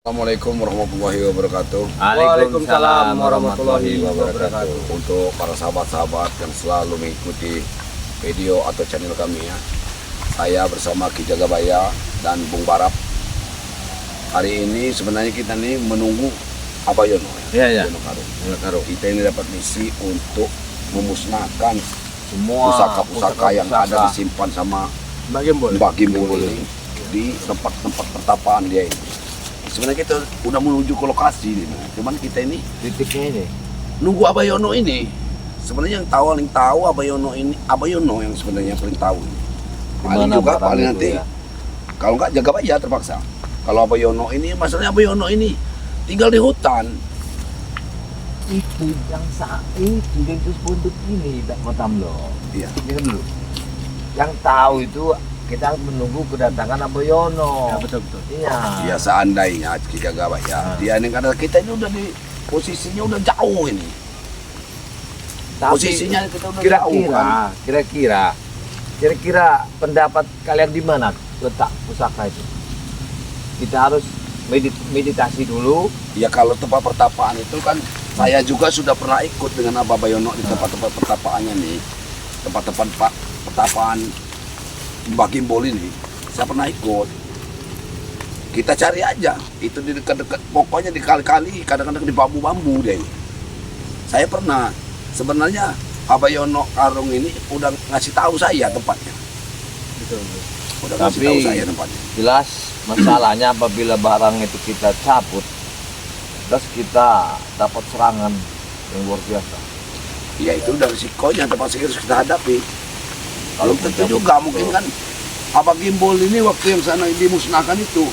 Assalamualaikum warahmatullahi wabarakatuh. Waalaikumsalam warahmatullahi wabarakatuh. Untuk para sahabat-sahabat yang selalu mengikuti video atau channel kami ya, saya bersama Ki Jagabaya dan Bung Barap. Hari ini sebenarnya kita nih menunggu Abayono Iya. Karo. Kita ini dapat misi untuk memusnahkan Semua pusaka-pusaka yang ada disimpan sama Mbak Gimbul ini di tempat-tempat pertapaan dia ini. Sebenarnya kita udah menuju ke lokasi ini, cuman kita ini titiknya ini. nunggu Abayono ini. Sebenarnya yang paling tahu Abayono ini, Abayono yang sebenarnya paling tahu. Paling juga paling nanti, ya? kalau nggak Jagabaya terpaksa. Kalau Abayono ini, masalahnya Abayono ini tinggal di hutan. Itu yang itu yang terus untuk ini tak matam loh. Iya. Dengar dulu. Yang tahu itu kita menunggu kedatangan Abayono. Ya, betul. Iya. Ya seandainya Ki Jagabaya, dia ini karena kita ini udah di posisinya udah jauh ini. Tapi Posisinya kita udah jauh kan. kira-kira pendapat kalian di mana letak pusaka itu? Kita harus meditasi dulu. Ya kalau tempat pertapaan itu kan saya juga sudah pernah ikut dengan Abayono di tempat-tempat pertapaannya nih. Tempat-tempat pertapaan Mbak Gimbul ini saya pernah ikut. Kita cari aja itu di dekat-dekat, pokoknya di kali-kali, kadang-kadang di bambu-bambu deh. Saya pernah, sebenarnya Abayono Karung ini udah ngasih tahu saya tempatnya. Betul. Udah ngasih tahu saya tempatnya. Jelas masalahnya apabila barang itu kita cabut, terus kita dapat serangan yang luar biasa. Ya itu udah risikonya, terpaksa harus kita hadapi. Kalau tentu juga mungkin kan Abang Gimbul ini waktu yang sana dimusnahkan itu,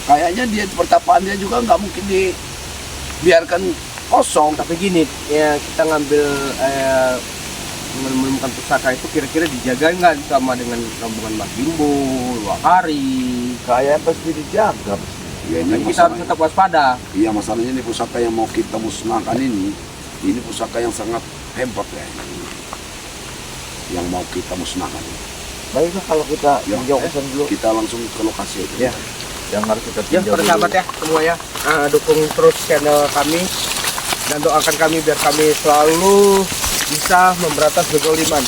kayaknya dia pertapaan dia juga nggak mungkin dibiarkan kosong. Tapi gini, ya kita ngambil menemukan pusaka itu kira-kira dijaga nggak sama dengan rombongan Mbak Gimbul, Wakari? Kayaknya pasti dijaga. Ya, Dan kita harus tetap waspada. Iya, masalahnya ini pusaka yang mau kita musnahkan ini pusaka yang sangat hebat ya, yang mau kita musnahkan. Baiklah kalau kita Ya, tinjau pesan dulu. kita langsung ke lokasi itu. Ya. Yang harus kita Ya, tinjau para dulu. sahabat ya semua ya, dukung terus channel kami dan doakan kami biar kami selalu bisa memberantas kezaliman.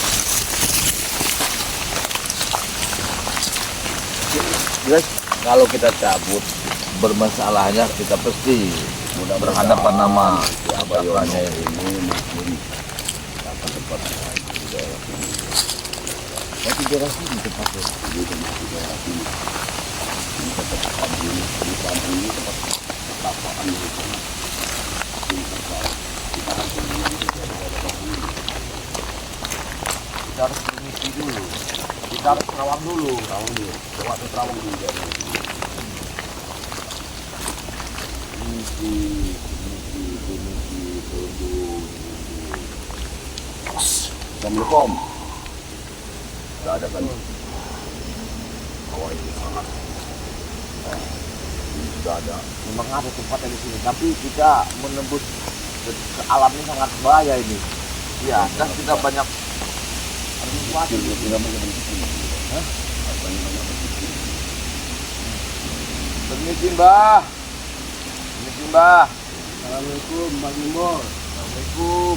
Jelas kalau kita cabut bermasalahnya kita pasti berhadapan nama Abayono Abayono. ini mungkin tempat Tapi daerah sini tempatnya. ini termasuk daerah sini. Ini tempat kampung ini tempat pertapaan yang sangat terkenal. Kita harus mengenal daerah ini. Kita harus permisi dulu. Kita harus terawang dulu. Coba terawang dulu daerah ini. Assalamualaikum. Tidak ada kan? Bawah ini sangat. Ini sudah ada. Memang ada tempatnya di sini, tapi kita menembus ke alam ini sangat bahaya ini. Ya, dan kita banyak Kecil, tidak banyak berisik. Hah? Banyak berisik. Permisi Mbah. Permisi Mbah. Assalamualaikum Mbak Gimbul. Assalamualaikum.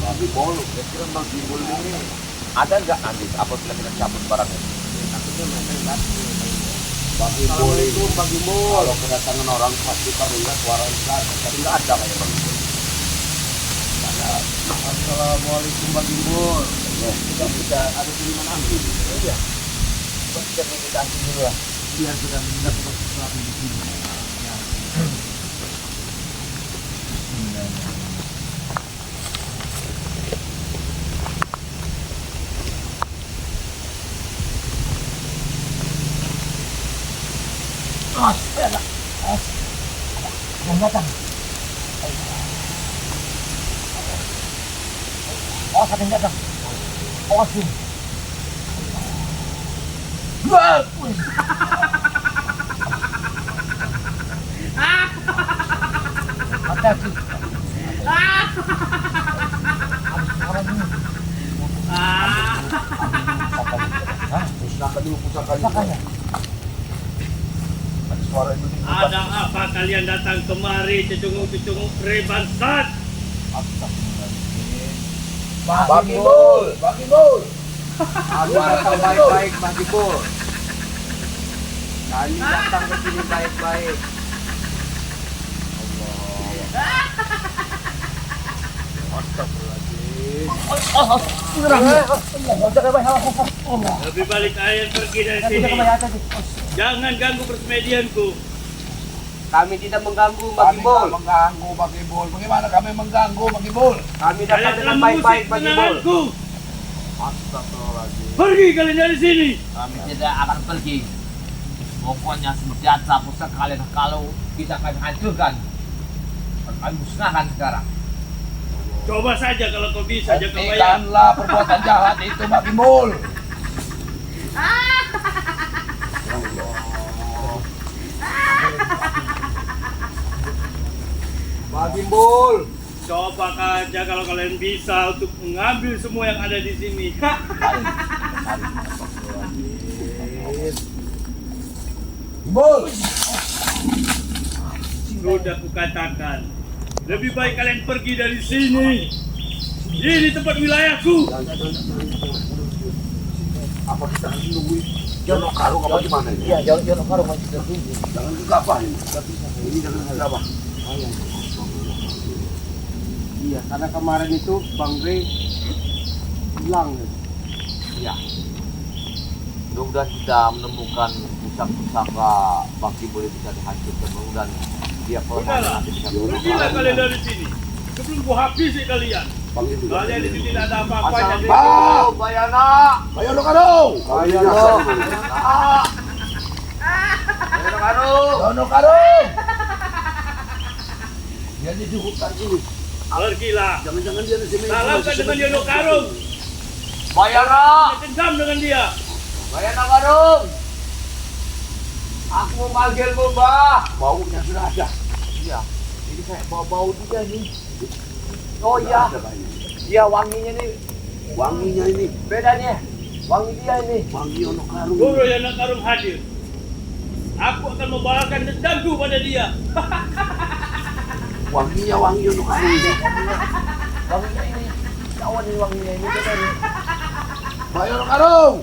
Mbak Gimbul, Kira-kira Mbak Gimbul ini ada nggak nanti apabila kita cabut barangnya? Takutnya mereka yang datang. Mbak Gimbul ini. Assalamualaikum Mbak Gimbul. Kalau kedatangan orang pasti terdengar suara Islam, tapi nggak ada kayak Mbak Gimbul. Nggak ada. Assalamualaikum Mbak Gimbul. Kita ada kiriman angin. Iya. Kita meditasi dulu lah. Biar sudah mendapat sesuatu di sini. Ya. Yang datang. Oh, ada yang datang. Oh, sini. Hati-hati. Musnahkan dulu pusakanya. Pusakanya. Ada suara itu. Ada apa kalian datang kemari cecunguk-cecunguk rebansat? Bagi Bol, bagi Bol. Kami datang baik-baik, Mas Ibu. Kami datang ke sini baik-baik. Lebih baik kalian pergi dari sini. Jangan ganggu persemedianku. Kami tidak mengganggu, Mas Kami Ibu. tak mengganggu bagi Bol. Bagaimana kami mengganggu bagi Bol? Kami Kalian datang telah dengan mengusik baik-baik, Mas Ibu. tenanganku. Astagfirullahaladzim. Pergi kalian dari sini. Kami tidak akan pergi. Pokoknya seperti apa pusat kalian kalau kita akan hancurkan. Kami musnahkan sekarang. Coba saja kalau kau bisa jaga bayang. Hentikanlah perbuatan jahat itu bagi Bol. Bagi Bol. Coba saja kalau kalian bisa untuk mengambil semua yang ada di sini. Bol. Sudah kukatakan, lebih baik kalian pergi dari sini. Ini tempat wilayahku. Apa kita harus nunggu Jono Karung apa gimana ini? Iya, jangan karung masih tertunggu. Jangan gegabah ini. Ini jangan gegabah. Iya, karena kemarin itu Bang Rey hilang. Iya. Mudah-mudahan kita menemukan pusaka-pusaka Bang Timbul yang bisa dihancurkan. Mudah-mudahan dia Udahlah, nanti bisa pergilah kalian dari sini. Sebelum ku habisi kalian. Panggil juga. Kalian di sini tidak ada apa-apanya. Assalamualaikum, Bayana. Ayo Jono Karung. Ayo, Jono Karung. Dia di hutan ini. Pergilah. Jangan-jangan dia di sini. Salamkan dengan Yono Karung. Bayana. Dendam dengan dia. Bayana Karung. Aku memanggilmu, Mbah. Baunya sudah ada. Iya. Ini kayak bau-bau dia nih. Oh iya. Ada banyak. Iya, wanginya nih. Wanginya ini. Beda nih. Wangi dia ini. Wangi Jono Karung. Guru Yono Karung hadir. Aku akan membalaskan dendamku pada dia. Wanginya wangi Jono Karung ini. Wanginya ini. Kawan nih wanginya ini beda nih. Pak Jono Karung.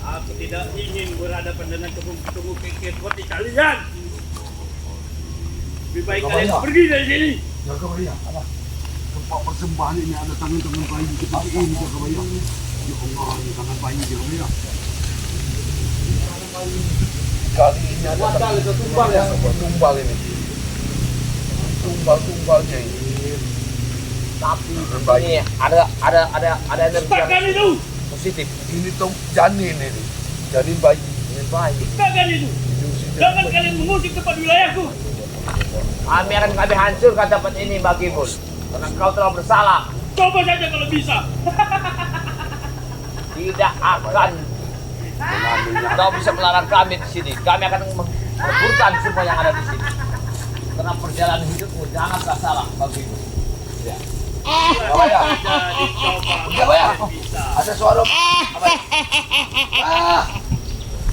Aku tidak ingin berhadapan dengan tunggu-tunggu kekeh seperti kalian. Lebih baik Apa kalian ya? pergi dari sini. Jaga Bayang. Apa? Tempat persembahan ini ada tangan-tangan bayi seperti ini Jaga Bayang. Ya Allah, ini tangan bayi Jaga Bayang. Kali ini ada tumbal ya. Tumbal ini. Tumbal-tumbalnya ini. Tapi Baik. ini ada energi yang Takkan itu. positif. Ini tuh janin ini. Janin bayi. Ini baik. Takkan itu. Jangan kalian mengusik tempat wilayahku. Kami hancurkan tempat ini bagi Bos. Karena kau telah bersalah. Coba saja kalau bisa. Tidak akan kau bisa melarang kami di sini. Kami akan mereburkan semua yang ada di sini. Karena perjalanan hidupmu janganlah salah bagi Bos. Ya. Coba saja dicoba. Ya, Bayang. Kalian bisa. Ada suara. Apa? Ah.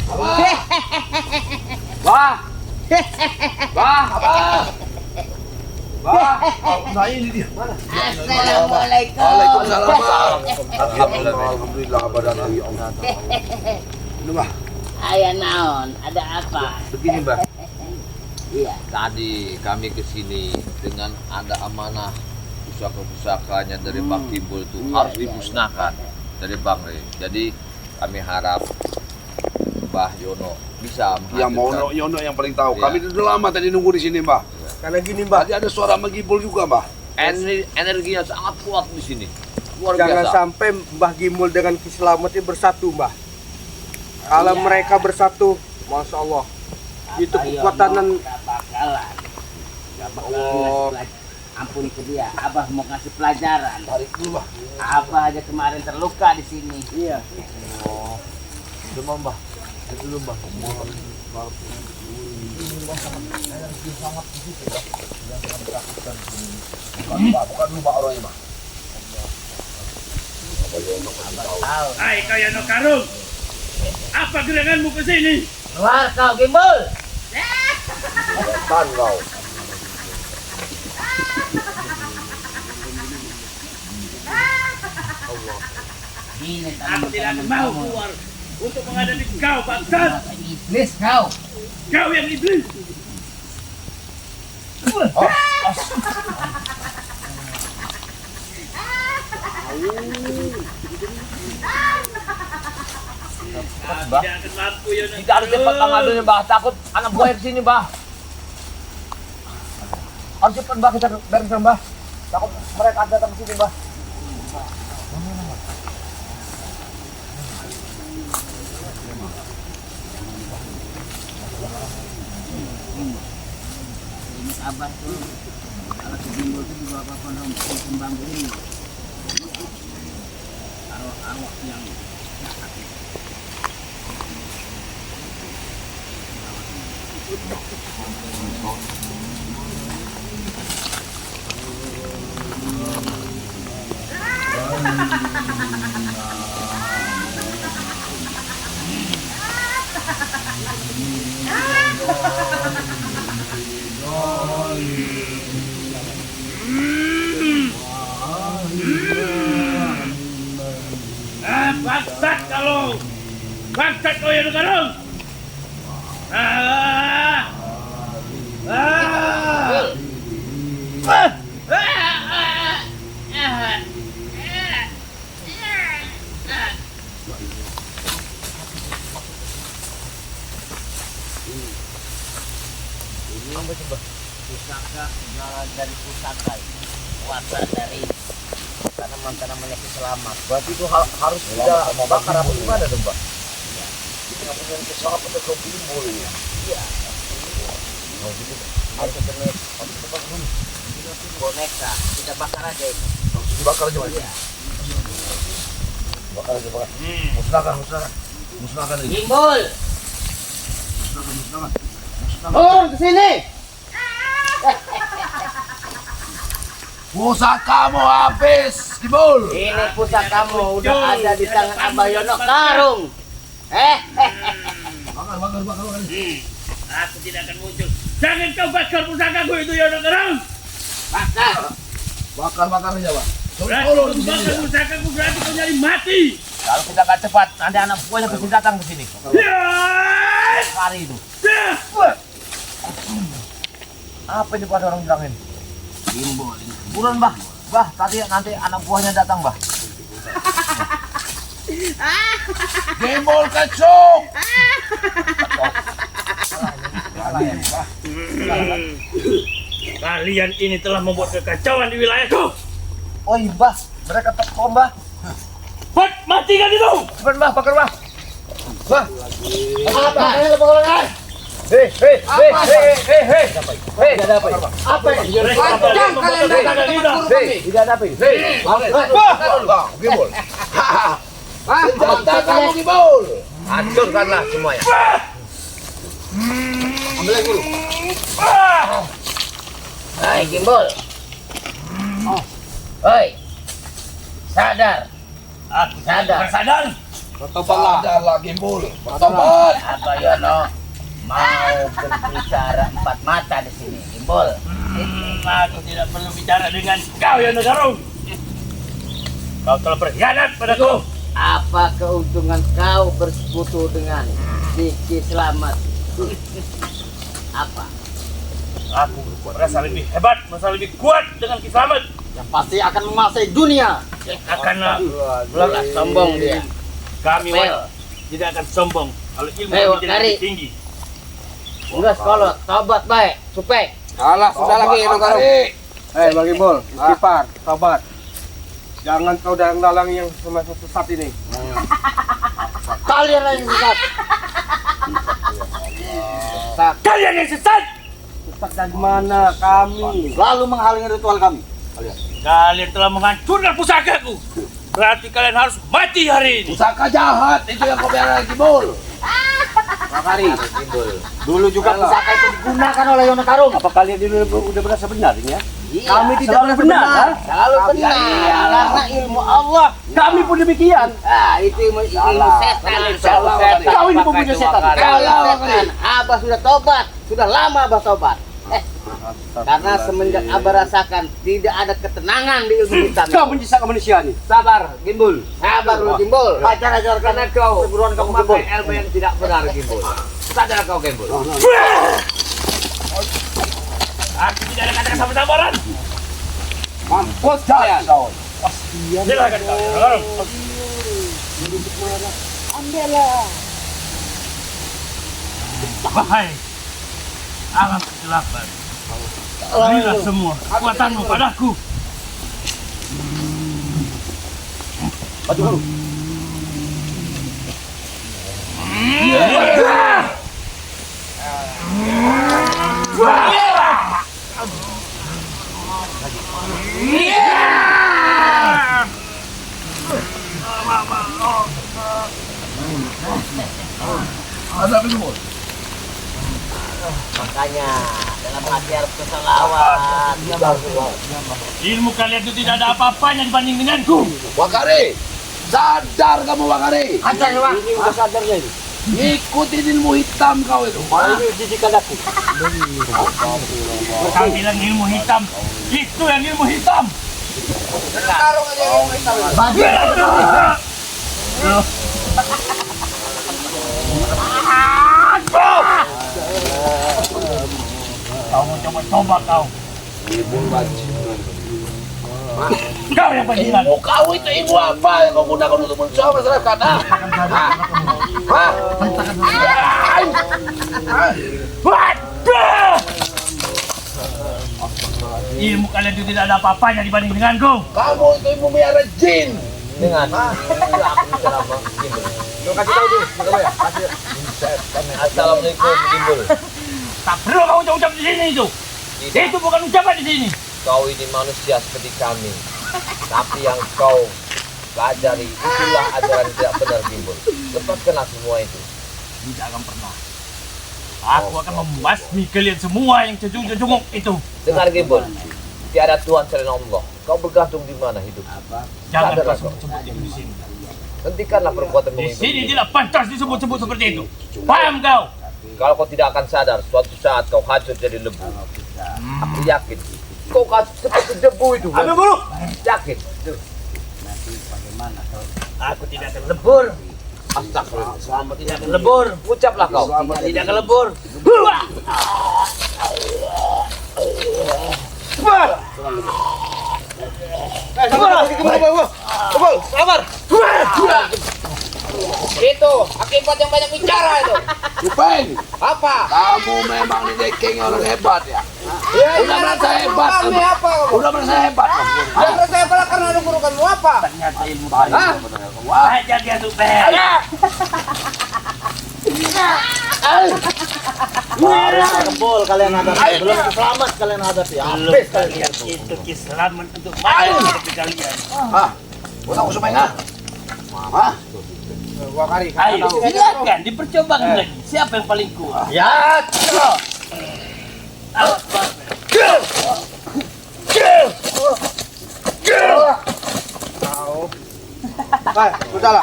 Apa? Wah! Wah! Apa? Bah, nah ini dia. Mana? Assalamualaikum. Waalaikumsalam. Alhamdulillah kabar dari Allah. Ini Mbah. Ayah naon, ada apa? Begini Mbak, Iya. tadi kami ke sini dengan ada amanah pusaka-pusakanya dari Bang Timbul itu Iya, harus iya, dimusnahkan dari Bang Rey. Jadi kami harap Mbah Yono bisa Ya mau menghancurkan. Yono yang paling tahu. Iya. Kami sudah lama tadi nunggu di sini, Mbah. Karena gini, Mbak. Tadi ada suara menggibul juga, Mbah. Energinya sangat kuat di sini. Luar Jangan biasa. sampai Mbah Gimul dengan Ki Slamet ini bersatu, Mbah. Kalau Iya. mereka bersatu, Masya Allah, itu kekuatanan. Gak bakalan. Gak bakalan Oh. ngasih pelajaran. Ampun ke dia, Abah mau ngasih pelajaran. Tarik dulu, Mbah. Abah aja kemarin terluka di sini. Iya. Oh, cuma Mbah, itu dulu Mbah. Bukan dulu, Mbah, orangnya, Mbah. Tahu. Hai kau Yono Karung. Apa geranganmu ke sini? Keluar kau, Gimbul. setan kau. Ini Aku tidak mau keluar untuk menghadapi kau, bangsat. iblis kau. Kau yang iblis. Tidak akan mampu ya. Tidak ada tempat pengadunya, Bah. Takut anak buaya di sini, Bah. Harus cepat, Bah, kita bereskan, Bah. Takut mereka datang ke sini, Bah. Ini abah tuh kalau kejembur tuh di bawah pohon bambu ini. Awak yang Bangsat kalau. Bangsat kau yang garung. pusaka jalan dari pusaka, kuasa dari tanaman-tanaman yang selamat. Berarti itu harus tidak bakar apa gimana dong, Pak? Kita punya kesalahan atau kau ini. Iya. Oh, gitu. Harus tepat dulu. Boneka kita bakar aja ini. Dibakar aja, Pak. Iya. Bakar aja, bakar. Musnahkan. Musnahkan ini. Gimbal, Musnahkan. turun ke sini. Pusakamu habis, Kibul. Ini pusakamu udah ada di tangan Abah Yono Karung. Bakar. Aku tidak akan muncul. Jangan kau bakar pusakaku itu ya garung. Bakar. Bakar aja, Pak. Berarti kau bakar pusakaku berarti kau nyari mati. Kalau kita nggak cepat, nanti anak buahnya pasti datang ke sini. Ya. Hari itu. Apa ini pada orang bilangin? Gimbal. Buruan, Bah. Bah, tadi nanti anak buahnya datang, Bah. Gembol kacung. Kalian ini telah membuat kekacauan di wilayahku. Oh iya, Bah. Mereka tekom, Bah. Hot, matikan itu. Cepat, Bah. Bakar, Bah. Bah. Apa? Hei. Tidak ada apa. Apa ya? Panjang kalian datang ke tempat guru kami. Tidak ada apa. Gembol. Apa Kamu Kibul. Hancurkanlah semuanya. Ambil lagi guru. Hai Gimbal. Hei. Sadar. Aku Sadar. sadar. Sadarlah Gembol. Bertobat. Abah Yono mau berbicara empat mata di sini, Gimbal. Aku tidak perlu bicara dengan kau ya Garung. Kau telah berkhianat padaku. Apa keuntungan kau bersekutu dengan Diki Slamet? Apa? Aku merasa lebih hebat, merasa lebih kuat dengan Ki Slamet. Yang pasti akan menguasai dunia. Akan Belum sombong dia. kami Pel. tidak akan sombong kalau ilmu Hei, kami tidak Wakari. lebih tinggi. Udah sekolah, tobat baik, supek. Alah, sudah lagi Yono Karung. Hari. Bang Gimbal, istighfar, tobat. Jangan kau dalang yang semasa sesat ini. Kalian yang sesat. Kalian yang sesat. Sesat dari mana kami? Lalu menghalangi ritual kami. Kalian telah menghancurkan pusakaku. Berarti kalian harus mati hari ini. Pusaka jahat itu yang kau bilang Kibul. Makari, Dulu juga pusaka itu digunakan oleh Yono Karung. apa kalian dulu udah merasa benarnya? Iya, Kami tidak pernah benar. selalu benar. Karena ilmu Allah. Kami pun demikian. Ah, itu ilmu setan. Salah. Kau ini pempunyai setan. Kalau setan, Abah sudah tobat. Sudah lama Abah tobat. Karena semenjak Abah rasakan tidak ada ketenangan di ilmu hitam. Kau menyisakan manusia nih. Sabar, Gimbul. Sabar lu Gimbul. Ajar-ajar karena kau Perguruan kamu memakai Gimbul. ilmu yang tidak benar, Gimbul. Sadar kau, Gimbul. Aku tidak ada kata kesabaran. Mampus kalian. Silakan kalian. Wahai alam kegelapan, berilah semua kekuatanmu padaku. Ada Gimbul. Makanya dalam hati harus keselawat. Ilmu kalian itu tidak ada apa-apanya dibanding denganku. Wakari, sadar kamu Wakari. Ajar lu, Bang. Ini udah sadarnya ini. Ikutin ilmu hitam kau itu. Ini didikan aku. Kau bilang ilmu hitam, itu yang ilmu hitam. Kau mau coba-coba kau. Gimbul bajingan. Kau yang bajingan. Ilmu kau itu ilmu apa yang kau gunakan untuk mencoba masyarakat? Waduh! Ilmu kalian itu tidak ada apa-apanya dibanding denganku. Kamu itu ilmu miara jin. Dengan aku bicara apa, Gimbul? Lo kasih tahu dulu, coba ya. Kasih. Assalamualaikum, Gimbul. Tak perlu kau ucap-ucap di sini itu. Itu bukan ucapan di sini. Kau ini manusia seperti kami. Tapi yang kau pelajari itulah ajaran tidak benar, Gimbul. Lepaskanlah semua itu. Tidak akan pernah. Aku akan membasmi kalian semua yang cecung-cecunguk itu. Dengar, Gimbul. Tiada Tuhan selain Allah. Kau bergantung di mana hidup? Jangan Sadar kau kau. sebut-sebut itu di sini. Hentikanlah perbuatanmu Di itu. sini tidak pantas disebut-sebut seperti itu. Paham kau? Kalau kau tidak akan sadar, suatu saat kau hancur jadi lebu. Aku yakin. Kau akan seperti debu itu. Ambil bulu. Yakin. Aku tidak akan lebur. Astagfirullah. Aku tidak akan lebur. Ucaplah kau. Tidak akan lebur. Sabar. Itu akibat yang banyak bicara itu. Cupeng, Apa? kamu memang di dekeng orang hebat ya. Udah merasa hebat. Kami apa kamu? Udah merasa hebat. Karena saya pernah karena ada guru kamu apa? Ternyata ilmu Hah? Wah, aja dia super. Kebol kalian hadapi. Belum selamat kalian hadapi. Habis kalian. Itu keselamatan untuk mati seperti kalian. ah, buat aku supaya nggak? Ah, Wakari. Ayo, silakan dipercobakan lagi. Siapa yang paling kuat? Ya. Sudahlah.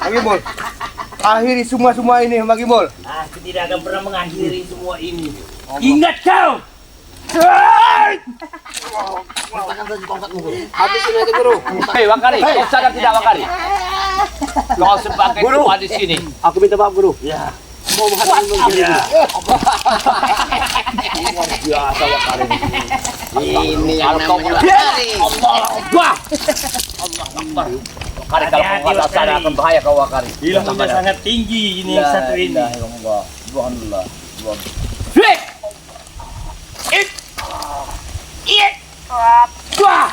Magimol. Akhiri semua ini, Magimol. Aku tidak akan pernah mengakhiri semua ini. Ingat kau! Habisin aja guru. Hei, Wakari, kau sadar tidak, Wakari? Kau sebagai Guru. tua di sini. Aku minta maaf, Guru. Ya. Mau menghadapi Ya. Biasa, Wakari. Ini yang Kalau kau namanya mulai- Wakari. Allah Akbar. Allah Akbar. Wakari, kalau kau Hati-hati, nggak sadar Wakari. akan bahaya kau, Wakari. Ilmunya sangat tinggi ini yang satu ini. Subhanallah. Flek! It! It! Wah!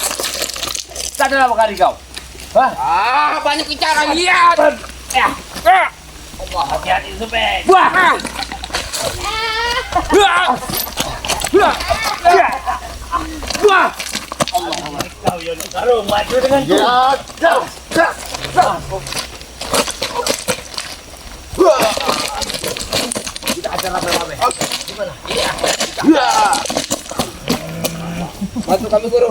Sadar Wakari kau. Hah? Ah, banyak bicara. Lihat. Ya. Allah, hati-hati supaya. Wah! Wah! Kau Yono Karung maju dengan Kita ajar rame-rame. Bantu kami guru.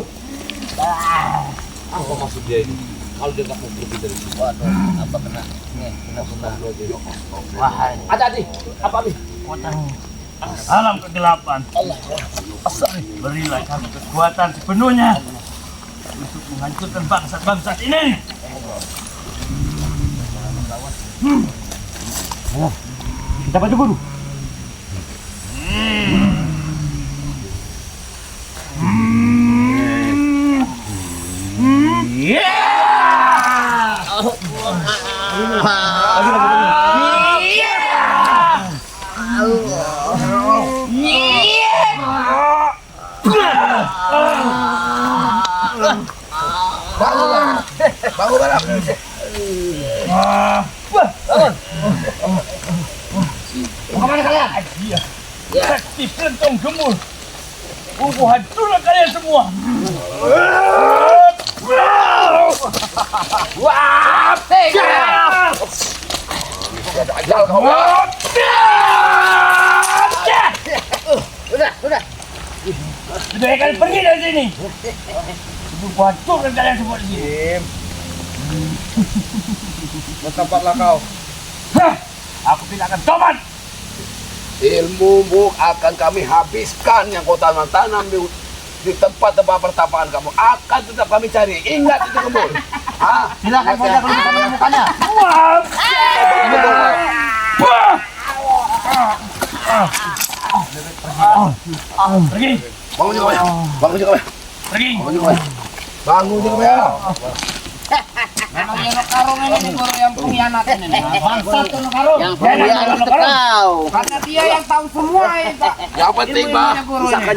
Apa maksud dia ini? Kalau dia nggak mau pergi dari sini. Apa kena? Nih, kena. Hati-hati. Apa nih? potong alam kegelapan. Berilah kami kekuatan sepenuhnya untuk menghancurkan bangsat-bangsat ini. Kita bantu guru. Bangun barang. Kemana kalian? Sakti kentong gemul. Aku hancurkan kalian semua. Wah, tega. Ajal kau. Udah. Lebih baik kalian pergi dari sini. Aku hancurkan kalian semua di sini. Bertempatlah kau. Hah, aku tidak akan tobat. Ilmumu akan kami habiskan yang kau tanam di tempat-tempat pertapaan kamu. Akan tetap kami cari. Ingat itu kebun. Silakan saja kalau bisa menemukannya. Pergi, Bangun juga ya. Bangun juga ya. pergi. Bangun juga ya. Bangun juga ya. Memang yang karung ini guru yang pengkhianat ini. Bangsat tuh karung. Yang pengkhianat itu kau. Karena dia yang tahu semua itu. Yang penting mah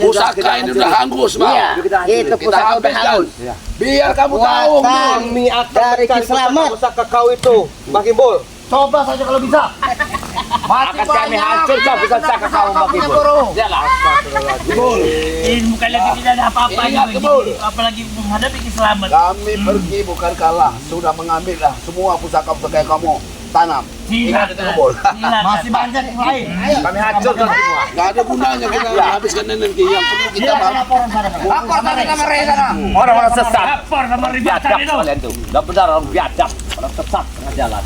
pusaka ini udah hangus Iya, mah. itu Kita pusaka udah habiskan. hangus. Biar kamu tahu. Kami akan Dari mencari Kiselamat. pusaka kau itu, Mbak Gimbul. Coba saja kalau bisa. Akan kami hancurkan pusaka kau bagi guru. Jangan. Ilmu kalian tidak ada apa-apanya Ingat, begini. Kebul. Apalagi menghadapi Kiselamat. Kami pergi bukan kalah. Sudah mengambil lah semua pusaka-pusaka yang kamu tanam. Ingat itu kebun. Masih banyak yang lain. Kami hancurkan semua. Gak ada gunanya kita habiskan energi yang perlu kita Silakan bangun. laporan sana. Lapor tadi sama Rey sana. Orang-orang sesat. Lapor sama Biadab ribatan itu. kalian tuh. Benar-benar orang biadab. Orang sesat tengah jalan.